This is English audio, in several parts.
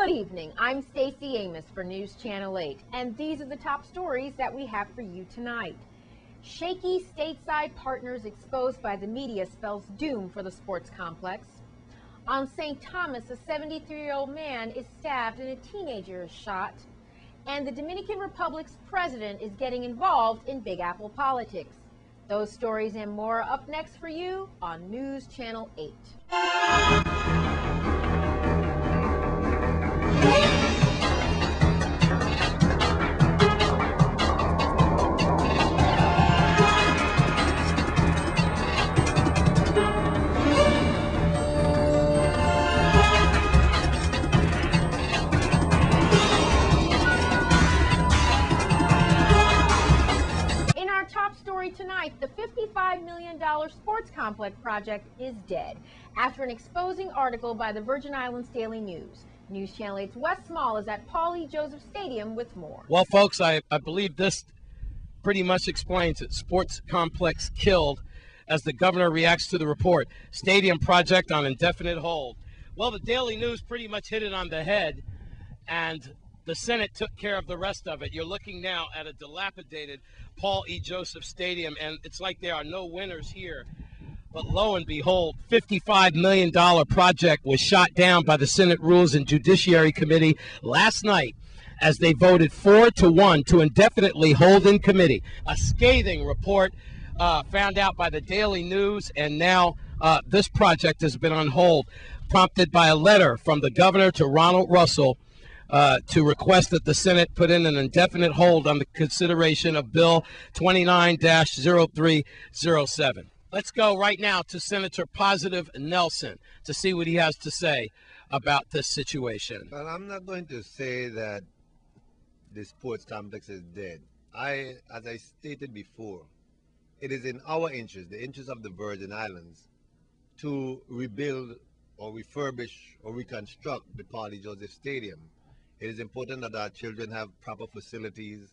Good evening. I'm Stacey Amos for News Channel 8, and these are the top stories that we have for you tonight. Shaky stateside partners exposed by the media spells doom for the sports complex. On St. Thomas, a 73-year-old man is stabbed and a teenager is shot. And the Dominican Republic's president is getting involved in Big Apple politics. Those stories and more up next for you on News Channel 8. Tonight, the $55 million sports complex project is dead after an exposing article by the Virgin Islands Daily News. News Channel 8's Wes Small is at Paul E. Joseph Stadium with more. Well, folks, I believe this pretty much explains it. Sports complex killed as the governor reacts to the report. Stadium project on indefinite hold. Well, the Daily News pretty much hit it on the head, and the Senate took care of the rest of it. You're looking now at a dilapidated Paul E. Joseph Stadium, and it's like there are no winners here. But lo and behold, $55 million project was shot down by the Senate Rules and Judiciary Committee last night as they voted 4-1 to indefinitely hold in committee. A scathing report found out by the Daily News, and now this project has been on hold, prompted by a letter from the governor to Ronald Russell to request that the Senate put in an indefinite hold on the consideration of Bill 29-0307. Let's go right now to Senator Positive Nelson to see what he has to say about this situation. Well, I'm not going to say that the sports complex is dead. As I stated before, it is in our interest, the interest of the Virgin Islands, to rebuild or refurbish or reconstruct the Paul E. Joseph Stadium. It is important that our children have proper facilities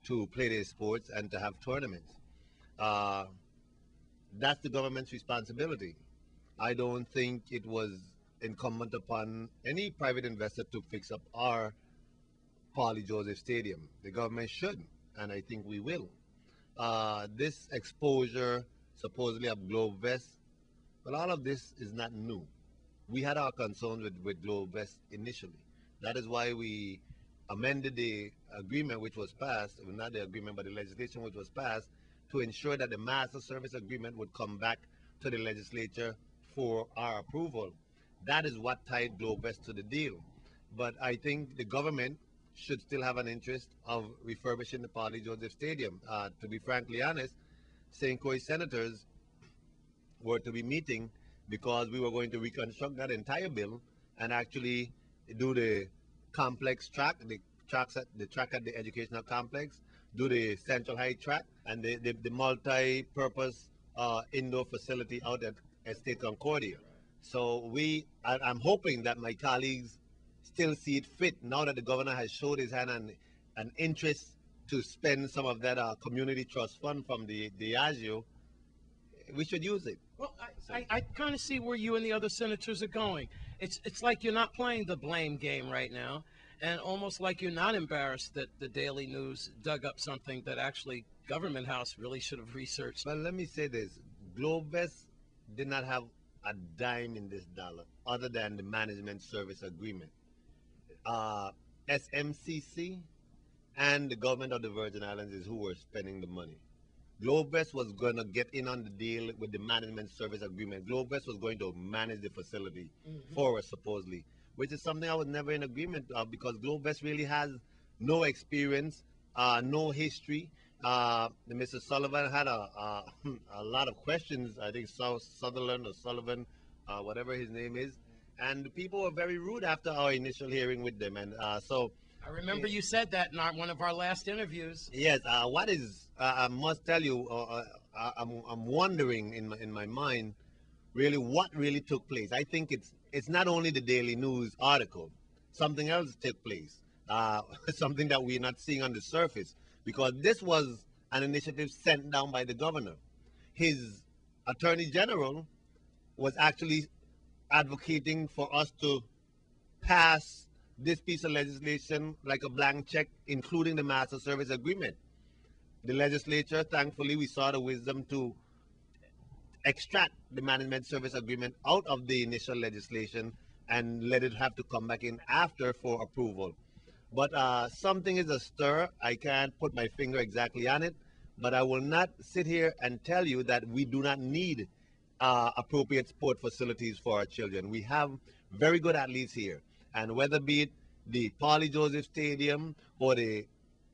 to play their sports and to have tournaments. That's the government's responsibility. I don't think it was incumbent upon any private investor to fix up our Paul E. Joseph Stadium. The government should, and I think we will. This exposure, supposedly of Globe Vest, well, all of this is not new. We had our concerns with Globe Vest initially. That is why we amended the agreement which was passed, well, not the agreement, but the legislation which was passed, to ensure that the master service agreement would come back to the legislature for our approval. That is what tied Globe Vest to the deal. But I think the government should still have an interest of refurbishing the Paul E. Joseph Stadium. To be frankly honest, St. Croix senators were to be meeting because we were going to reconstruct that entire bill and actually do the complex track, the track at the educational complex, do the Central High track, and the multi-purpose indoor facility out at Estate Concordia. So I'm hoping that my colleagues still see it fit, now that the governor has showed his hand and an interest to spend some of that community trust fund from the Diageo, we should use it. Well, I kind of see where you and the other senators are going. It's like you're not playing the blame game right now, and almost like you're not embarrassed that the Daily News dug up something that actually Government House really should have researched. Well, let me say this. Globe Vest did not have a dime in this dollar other than the management service agreement. SMCC and the government of the Virgin Islands is who were spending the money. Globe Vest was going to get in on the deal with the management service agreement. Globe Vest was going to manage the facility for us, supposedly, which is something I was never in agreement of, because Globe Vest really has no experience, no history. Mr. Sullivan had a lot of questions. I think Sutherland or Sullivan, whatever his name is, and the people were very rude after our initial hearing with them. And so I remember you said that in one of our last interviews. Yes. I must tell you, I'm wondering in my mind, really what really took place. I think it's not only the Daily News article. Something else took place. Something that we're not seeing on the surface, because this was an initiative sent down by the governor. His attorney general was actually advocating for us to pass this piece of legislation like a blank check, including the Master Service Agreement. The legislature, thankfully, we saw the wisdom to extract the Management Service Agreement out of the initial legislation and let it have to come back in after for approval. But something is astir. I can't put my finger exactly on it, but I will not sit here and tell you that we do not need appropriate sport facilities for our children. We have very good athletes here, and whether be it the Paulie Joseph Stadium or the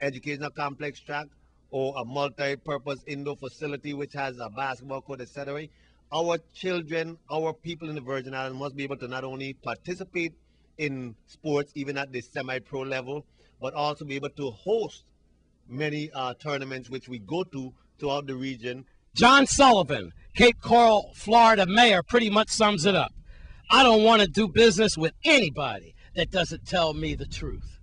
Educational Complex track or a multi-purpose indoor facility which has a basketball court, etc., our children, our people in the Virgin Islands must be able to not only participate in sports, even at the semi-pro level, but also be able to host many tournaments which we go to throughout the region. John Sullivan, Cape Coral, Florida mayor, pretty much sums it up. I don't want to do business with anybody that doesn't tell me the truth.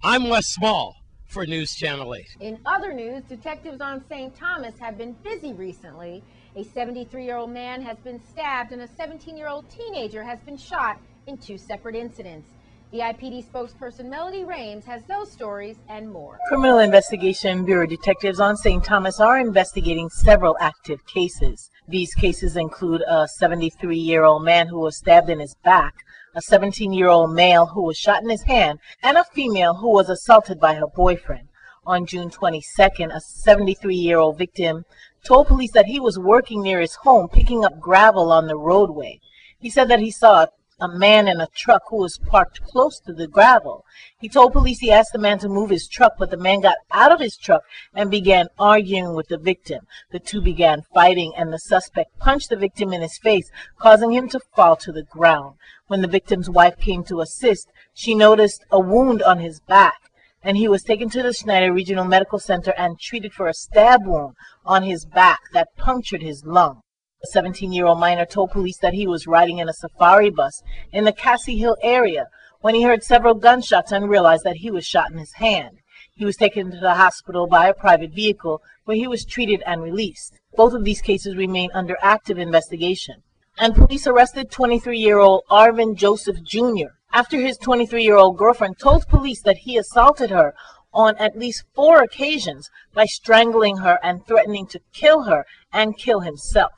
I'm Wes Small for News Channel 8. In other news, detectives on St. Thomas have been busy recently. A 73-year-old man has been stabbed and a 17-year-old teenager has been shot in 2 separate incidents. The IPD spokesperson Melody Rames has those stories and more. Criminal Investigation Bureau detectives on St. Thomas are investigating several active cases. These cases include a 73-year-old man who was stabbed in his back, a 17-year-old male who was shot in his hand, and a female who was assaulted by her boyfriend. On June 22nd, a 73-year-old victim told police that he was working near his home picking up gravel on the roadway. He said that he saw a man in a truck who was parked close to the gravel. He told police he asked the man to move his truck, but the man got out of his truck and began arguing with the victim. The two began fighting, and the suspect punched the victim in his face, causing him to fall to the ground. When the victim's wife came to assist, she noticed a wound on his back, and he was taken to the Schneider Regional Medical Center and treated for a stab wound on his back that punctured his lung. The 17-year-old minor told police that he was riding in a safari bus in the Cassie Hill area when he heard several gunshots and realized that he was shot in his hand. He was taken to the hospital by a private vehicle where he was treated and released. Both of these cases remain under active investigation. And police arrested 23-year-old Arvin Joseph Jr. after his 23-year-old girlfriend told police that he assaulted her on at least 4 occasions by strangling her and threatening to kill her and kill himself.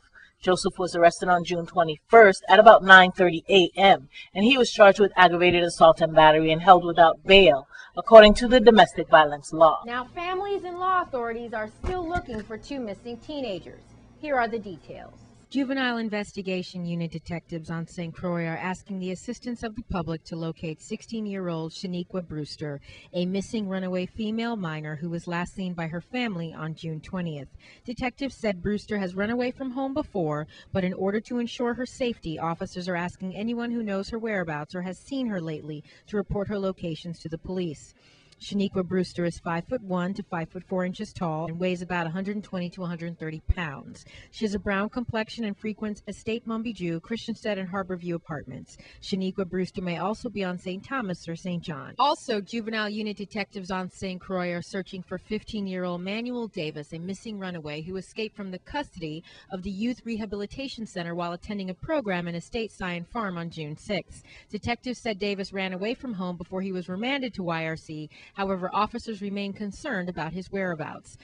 Joseph was arrested on June 21st at about 9:30 a.m., and he was charged with aggravated assault and battery and held without bail, according to the domestic violence law. Now, families and law authorities are still looking for 2 missing teenagers. Here are the details. Juvenile Investigation Unit detectives on St. Croix are asking the assistance of the public to locate 16-year-old Shaniqua Brewster, a missing runaway female minor who was last seen by her family on June 20th. Detectives said Brewster has run away from home before, but in order to ensure her safety, officers are asking anyone who knows her whereabouts or has seen her lately to report her locations to the police. Shaniqua Brewster is 5'1" to 5'4" inches tall and weighs about 120 to 130 pounds. She has a brown complexion and frequents Estate Monbijou, Christiansted, and Harborview apartments. Shaniqua Brewster may also be on St. Thomas or St. John. Also, juvenile unit detectives on St. Croix are searching for 15-year-old Manuel Davis, a missing runaway who escaped from the custody of the Youth Rehabilitation Center while attending a program in Estate Scion Farm on June 6. Detectives said Davis ran away from home before he was remanded to YRC. However, officers remain concerned about his whereabouts.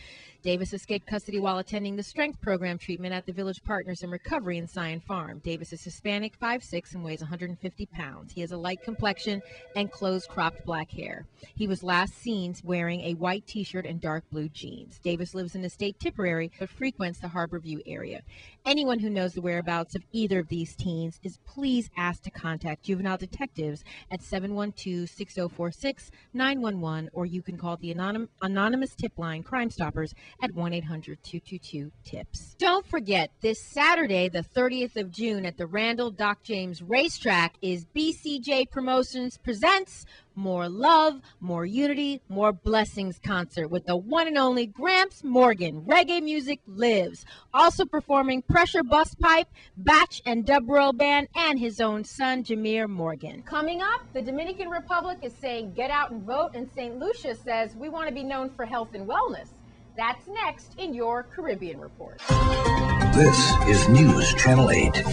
Davis escaped custody while attending the strength program treatment at the Village Partners in Recovery in Scion Farm. Davis is Hispanic, 5'6", and weighs 150 pounds. He has a light complexion and close-cropped black hair. He was last seen wearing a white T-shirt and dark blue jeans. Davis lives in Estate Tipperary but frequents the Harborview area. Anyone who knows the whereabouts of either of these teens is please asked to contact juvenile detectives at 712-6046-911, or you can call the anonymous tip line Crime Stoppers at 1-800-222-TIPS. Don't forget, this Saturday, the 30th of June, at the Randall Doc James Racetrack is BCJ Promotions presents More Love, More Unity, More Blessings concert with the one and only Gramps Morgan. Reggae music lives. Also performing Pressure Bus Pipe, Batch and Dub Roll Band, and his own son, Jameer Morgan. Coming up, the Dominican Republic is saying get out and vote, and St. Lucia says we want to be known for health and wellness. That's next in your Caribbean Report. This is News Channel 8.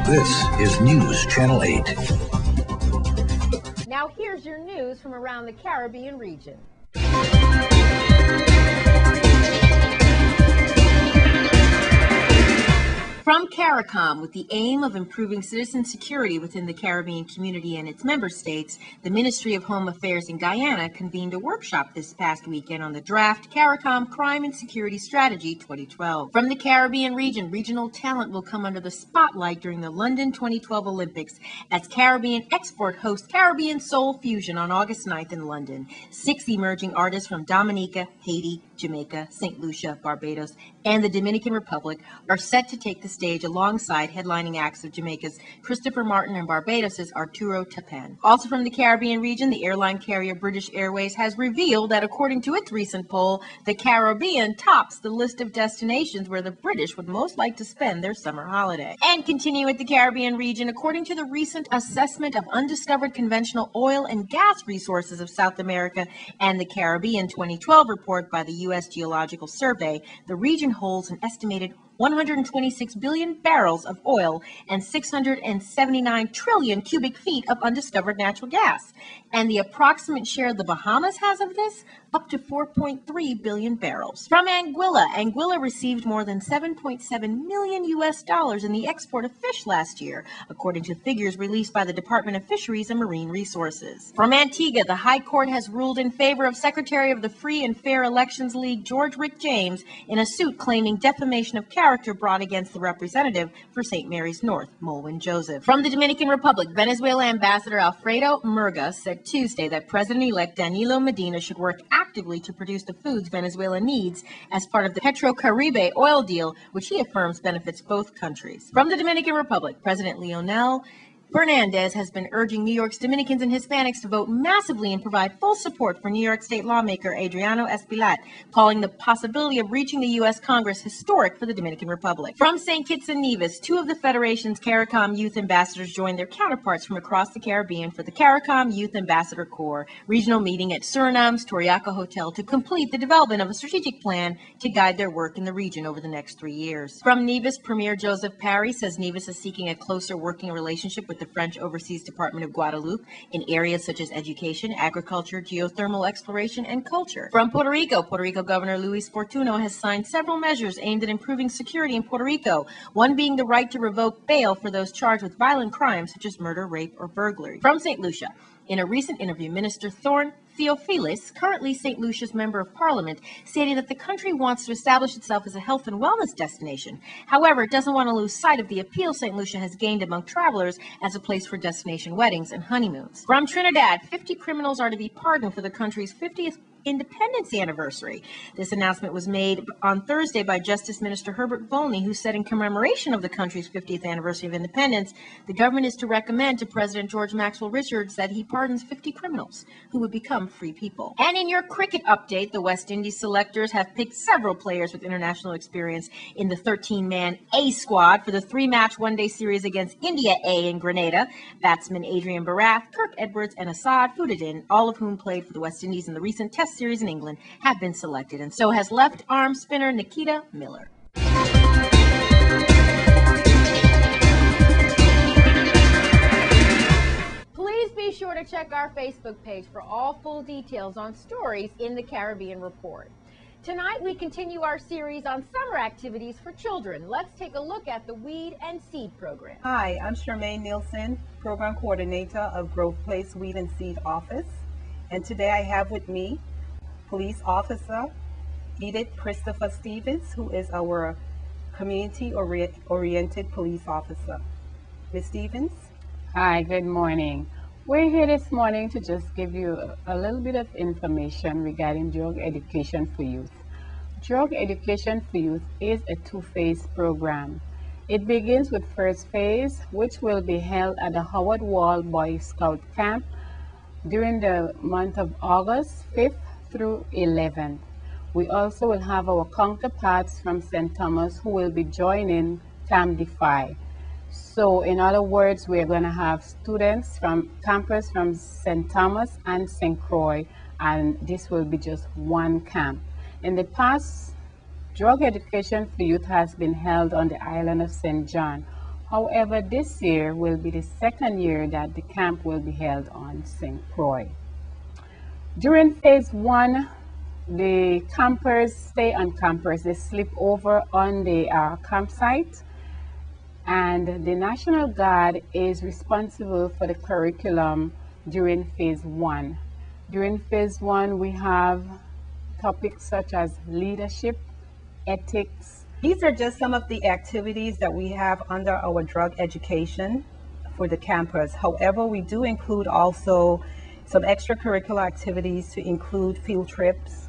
This is News Channel 8. Now here's your news from around the Caribbean region. From CARICOM, with the aim of improving citizen security within the Caribbean community and its member states, the Ministry of Home Affairs in Guyana convened a workshop this past weekend on the draft CARICOM Crime and Security Strategy 2012. From the Caribbean region, regional talent will come under the spotlight during the London 2012 Olympics as Caribbean Export hosts Caribbean Soul Fusion on August 9th in London. 6 emerging artists from Dominica, Haiti, Jamaica, St. Lucia, Barbados, and the Dominican Republic are set to take the stage alongside headlining acts of Jamaica's Christopher Martin and Barbados's Arturo Tapan. Also from the Caribbean region, the airline carrier British Airways has revealed that according to its recent poll, the Caribbean tops the list of destinations where the British would most like to spend their summer holiday. And continuing with the Caribbean region, according to the recent assessment of undiscovered conventional oil and gas resources of South America and the Caribbean 2012 report by the U.S. Geological Survey, the region holds an estimated 126 billion barrels of oil and 679 trillion cubic feet of undiscovered natural gas. And the approximate share the Bahamas has of this, up to 4.3 billion barrels. From Anguilla, Anguilla received more than $7.7 million in the export of fish last year, according to figures released by the Department of Fisheries and Marine Resources. From Antigua, the High Court has ruled in favor of Secretary of the Free and Fair Elections League George Rick James in a suit claiming defamation of character brought against the representative for St. Mary's North, Molwyn Joseph. From the Dominican Republic, Venezuela Ambassador Alfredo Murga said Tuesday that President-elect Danilo Medina should work actively to produce the foods Venezuela needs as part of the Petrocaribe oil deal, which he affirms benefits both countries. From the Dominican Republic, President Leonel Fernandez has been urging New York's Dominicans and Hispanics to vote massively and provide full support for New York State lawmaker Adriano Espilat, calling the possibility of reaching the U.S. Congress historic for the Dominican Republic. From St. Kitts and Nevis, 2 of the Federation's CARICOM youth ambassadors joined their counterparts from across the Caribbean for the CARICOM Youth Ambassador Corps regional meeting at Suriname's Toriaca Hotel to complete the development of a strategic plan to guide their work in the region over the next 3 years. From Nevis, Premier Joseph Parry says Nevis is seeking a closer working relationship with the French Overseas Department of Guadeloupe in areas such as education, agriculture, geothermal exploration, and culture. From Puerto Rico Governor Luis Fortuno has signed several measures aimed at improving security in Puerto Rico, one being the right to revoke bail for those charged with violent crimes such as murder, rape, or burglary. From St. Lucia, in a recent interview, Minister Thorne Theophilus, currently St. Lucia's Member of Parliament, stated that the country wants to establish itself as a health and wellness destination. However, it doesn't want to lose sight of the appeal St. Lucia has gained among travelers as a place for destination weddings and honeymoons. From Trinidad, 50 criminals are to be pardoned for the country's 50th independence anniversary. This announcement was made on Thursday by Justice Minister Herbert Volney, who said in commemoration of the country's 50th anniversary of independence, the government is to recommend to President George Maxwell Richards that he pardons 50 criminals who would become free people. And in your cricket update, the West Indies selectors have picked several players with international experience in the 13-man A squad for the 3-match one-day series against India A in Grenada. Batsmen Adrian Barath, Kirk Edwards, and Asad Fuddin, all of whom played for the West Indies in the recent Test series in England, have been selected, and so has left arm spinner Nikita Miller. Please be sure to check our Facebook page for all full details on stories in the Caribbean Report. Tonight, we continue our series on summer activities for children. Let's take a look at the Weed and Seed program. Hi, I'm Charmaine Nielsen, Program Coordinator of Grove Place Weed and Seed Office. And today I have with me Police Officer Edith Christopher Stevens, who is our community-oriented police officer. Ms. Stevens? Hi, good morning. We're here this morning to just give you a little bit of information regarding drug education for youth. Drug education for youth is a 2-phase program. It begins with first phase, which will be held at the Howard Wall Boy Scout Camp during the month of August 5th through 11th. We also will have our counterparts from St. Thomas who will be joining DEFY. So in other words, we're going to have students from campers from St. Thomas and St. Croix, and this will be just one camp. In the past, drug education for youth has been held on the island of St. John. However, this year will be the second year that the camp will be held on St. Croix. During phase 1, the campers stay on campers. They sleep over on the campsite, and the National Guard is responsible for the curriculum during phase 1. During phase 1, we have topics such as leadership, ethics. These are just some of the activities that we have under our drug education for the campers. However, we do include also some extracurricular activities to include field trips,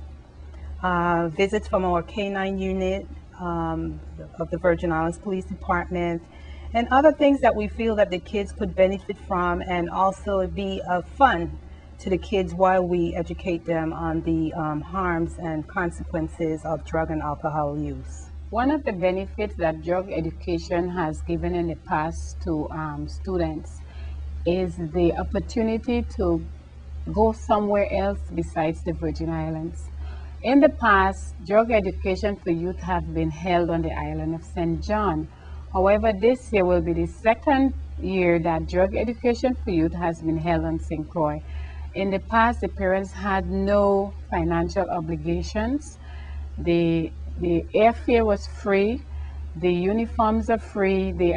visits from our K-9 unit of the Virgin Islands Police Department, and other things that we feel that the kids could benefit from, and also be fun to the kids while we educate them on the harms and consequences of drug and alcohol use. One of the benefits that drug education has given in the past to students is the opportunity to go somewhere else besides the Virgin Islands. In the past, drug education for youth have been held on the island of St. John. However, this year will be the second year that drug education for youth has been held on St. Croix. In the past, the parents had no financial obligations. The airfare was free, the uniforms are free, the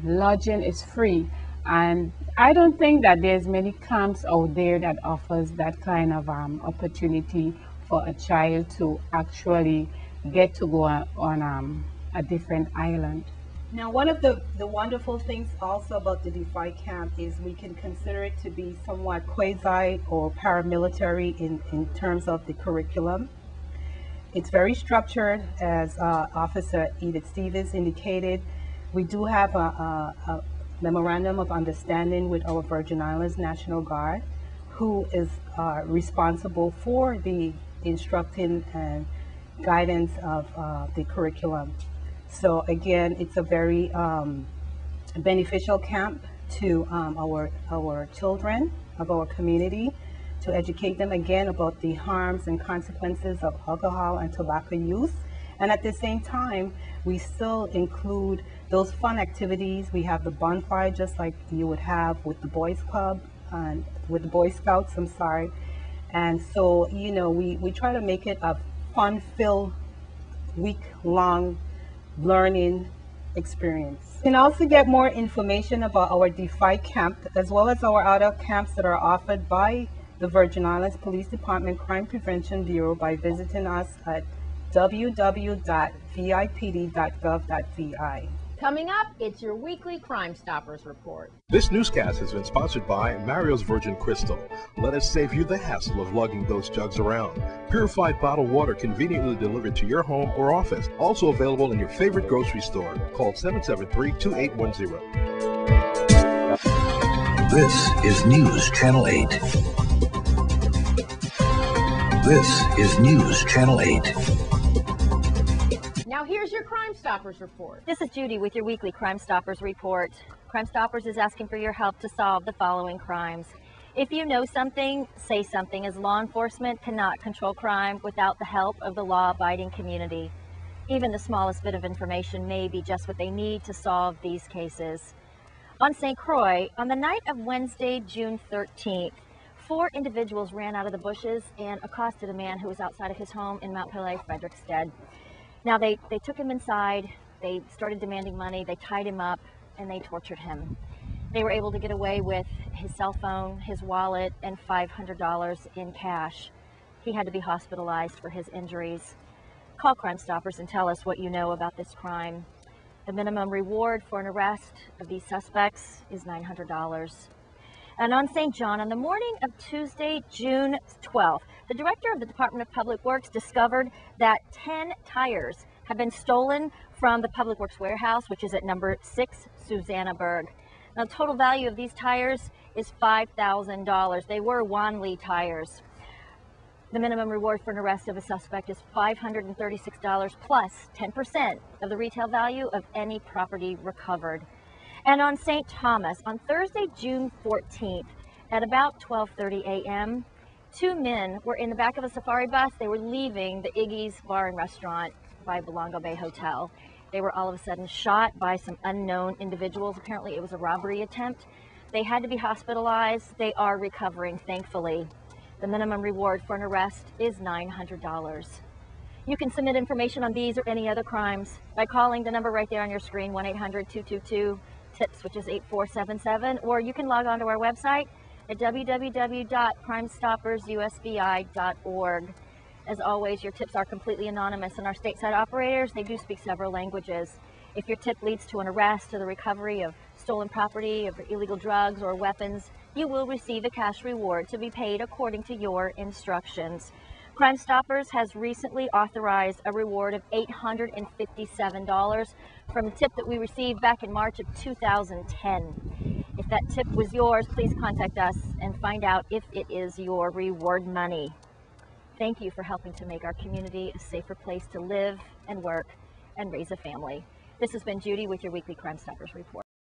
lodging is free. And I don't think that there's many camps out there that offers that kind of opportunity for a child to actually get to go on a different island. Now, one of the wonderful things also about the DEFY camp is we can consider it to be somewhat quasi or paramilitary in terms of the curriculum. It's very structured, as Officer Edith Stevens indicated. We do have a memorandum of understanding with our Virgin Islands National Guard, who is responsible for the instructing and guidance of the curriculum. So again, it's a very beneficial camp to our children of our community, to educate them again about the harms and consequences of alcohol and tobacco use. And at the same time, we still include those fun activities. We have the bonfire, just like you would have with the Boys Club and with the Boy Scouts, I'm sorry. And so, you know, we try to make it a fun-filled, week-long learning experience. You can also get more information about our DEFY camp, as well as our other camps that are offered by the Virgin Islands Police Department Crime Prevention Bureau by visiting us at www.vipd.gov.vi. Coming up, it's your weekly Crime Stoppers report. This newscast has been sponsored by Mario's Virgin Crystal. Let us save you the hassle of lugging those jugs around. Purified bottled water conveniently delivered to your home or office. Also available in your favorite grocery store. Call 773-2810. This is News Channel 8. This is News Channel 8. Now here's your Crime Stoppers report. This is Judy with your weekly Crime Stoppers report. Crime Stoppers is asking for your help to solve the following crimes. If you know something, say something, as law enforcement cannot control crime without the help of the law-abiding community. Even the smallest bit of information may be just what they need to solve these cases. On St. Croix, on the night of Wednesday, June 13th, 4 individuals ran out of the bushes and accosted a man who was outside of his home in Mount Pelée, Frederickstead. Now, they took him inside, they started demanding money, they tied him up, and they tortured him. They were able to get away with his cell phone, his wallet, and $500 in cash. He had to be hospitalized for his injuries. Call Crime Stoppers and tell us what you know about this crime. The minimum reward for an arrest of these suspects is $900. And on St. John, on the morning of Tuesday, June 12th, the director of the Department of Public Works discovered that 10 tires have been stolen from the Public Works warehouse, which is at number 6 Susannaburg. Now, the total value of these tires is $5,000. They were Wanley tires. The minimum reward for an arrest of a suspect is $536 plus 10% of the retail value of any property recovered. And on St. Thomas, on Thursday, June 14th, at about 12:30 a.m., 2 men were in the back of a safari bus. They were leaving the Iggy's Bar and Restaurant by Belongo Bay Hotel. They were all of a sudden shot by some unknown individuals. Apparently it was a robbery attempt. They had to be hospitalized. They are recovering, thankfully. The minimum reward for an arrest is $900. You can submit information on these or any other crimes by calling the number right there on your screen, 1-800-222-TIPS, which is 8477, or you can log on to our website at www.crimestoppersusbi.org. As always, your tips are completely anonymous, and our stateside operators, they do speak several languages. If your tip leads to an arrest or the recovery of stolen property, of illegal drugs or weapons, you will receive a cash reward to be paid according to your instructions. Crime Stoppers has recently authorized a reward of $857 from a tip that we received back in March of 2010. If that tip was yours, please contact us and find out if it is your reward money. Thank you for helping to make our community a safer place to live and work and raise a family. This has been Judy with your weekly Crime Stoppers report.